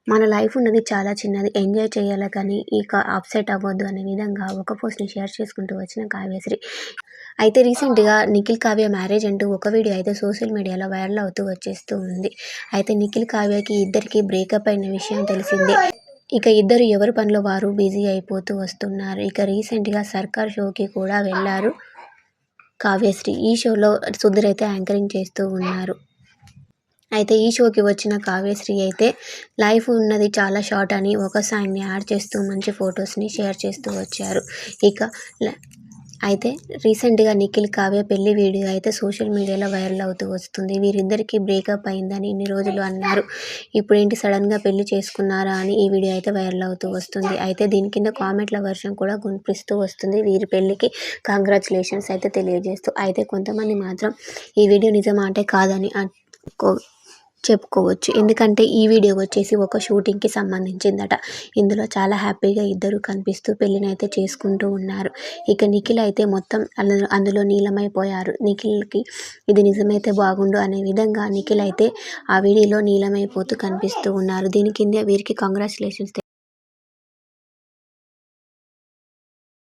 మన లైఫ్ ఉన్నది చాలా చిన్నది. ఎంజాయ్ చేయాలి కానీ ఇక అప్సెట్ అవ్వద్దు అనే విధంగా ఒక పోస్ట్‌ని షేర్ చేసుకుంటూ వచ్చిన కావ్యశ్రీ. అయితే రీసెంట్‌గా నిఖిల్, కావ్య మ్యారేజ్ అంటూ ఒక వీడియో అయితే సోషల్ మీడియాలో వైరల్ అవుతూ వచ్చేస్తూ ఉంది. అయితే నిఖిల్, కావ్యకి ఇద్దరికీ బ్రేకప్ అయిన విషయం తెలిసిందే. ఇక ఇద్దరు ఎవరి పనిలో వారు బిజీ అయిపోతూ వస్తున్నారు. ఇక రీసెంట్‌గా సర్కార్ షోకి కూడా వెళ్లారు కావ్యశ్రీ. ఈ షోలో సుధీర్ అయితే యాంకరింగ్ చేస్తూ ఉన్నారు. అయితే ఈ షోకి వచ్చిన కావ్యశ్రీ అయితే లైఫ్ ఉన్నది చాలా షార్ట్ అని ఒక సాంగ్‌ని యాడ్ చేస్తూ మంచి ఫొటోస్‌ని షేర్ చేస్తూ వచ్చారు. ఇక ల అయితే రీసెంట్‌గా నిఖిల్, కావ్య పెళ్లి వీడియో అయితే సోషల్ మీడియాలో వైరల్ అవుతూ వస్తుంది. వీరిద్దరికీ బ్రేకప్ అయిందని ఇన్ని రోజులు అన్నారు. ఇప్పుడేంటి సడన్‌గా పెళ్లి చేసుకున్నారా అని ఈ వీడియో అయితే వైరల్ అవుతూ వస్తుంది. అయితే దీని కింద కామెంట్ల వర్షం కూడా గుంపిస్తూ వస్తుంది. వీరి పెళ్లికి కంగ్రాచ్యులేషన్స్ అయితే తెలియజేస్తూ. అయితే కొంతమంది మాత్రం ఈ వీడియో నిజమా అంటే కాదని చెప్పుకోవచ్చు. ఎందుకంటే ఈ వీడియో వచ్చేసి ఒక షూటింగ్‌కి సంబంధించిందట. ఇందులో చాలా హ్యాపీగా ఇద్దరు కనిపిస్తూ పెళ్ళినైతే చేసుకుంటూ ఉన్నారు. ఇక నిఖిల్ అయితే మొత్తం అందులో లీలమైపోయారు. నిఖిల్‌కి ఇది నిజమైతే బాగుండు అనే విధంగా నిఖిల్ అయితే ఆ వీడియోలో లీలమైపోతూ కనిపిస్తూ ఉన్నారు. దీని కింద వీరికి కంగ్రాచ్యులేషన్స్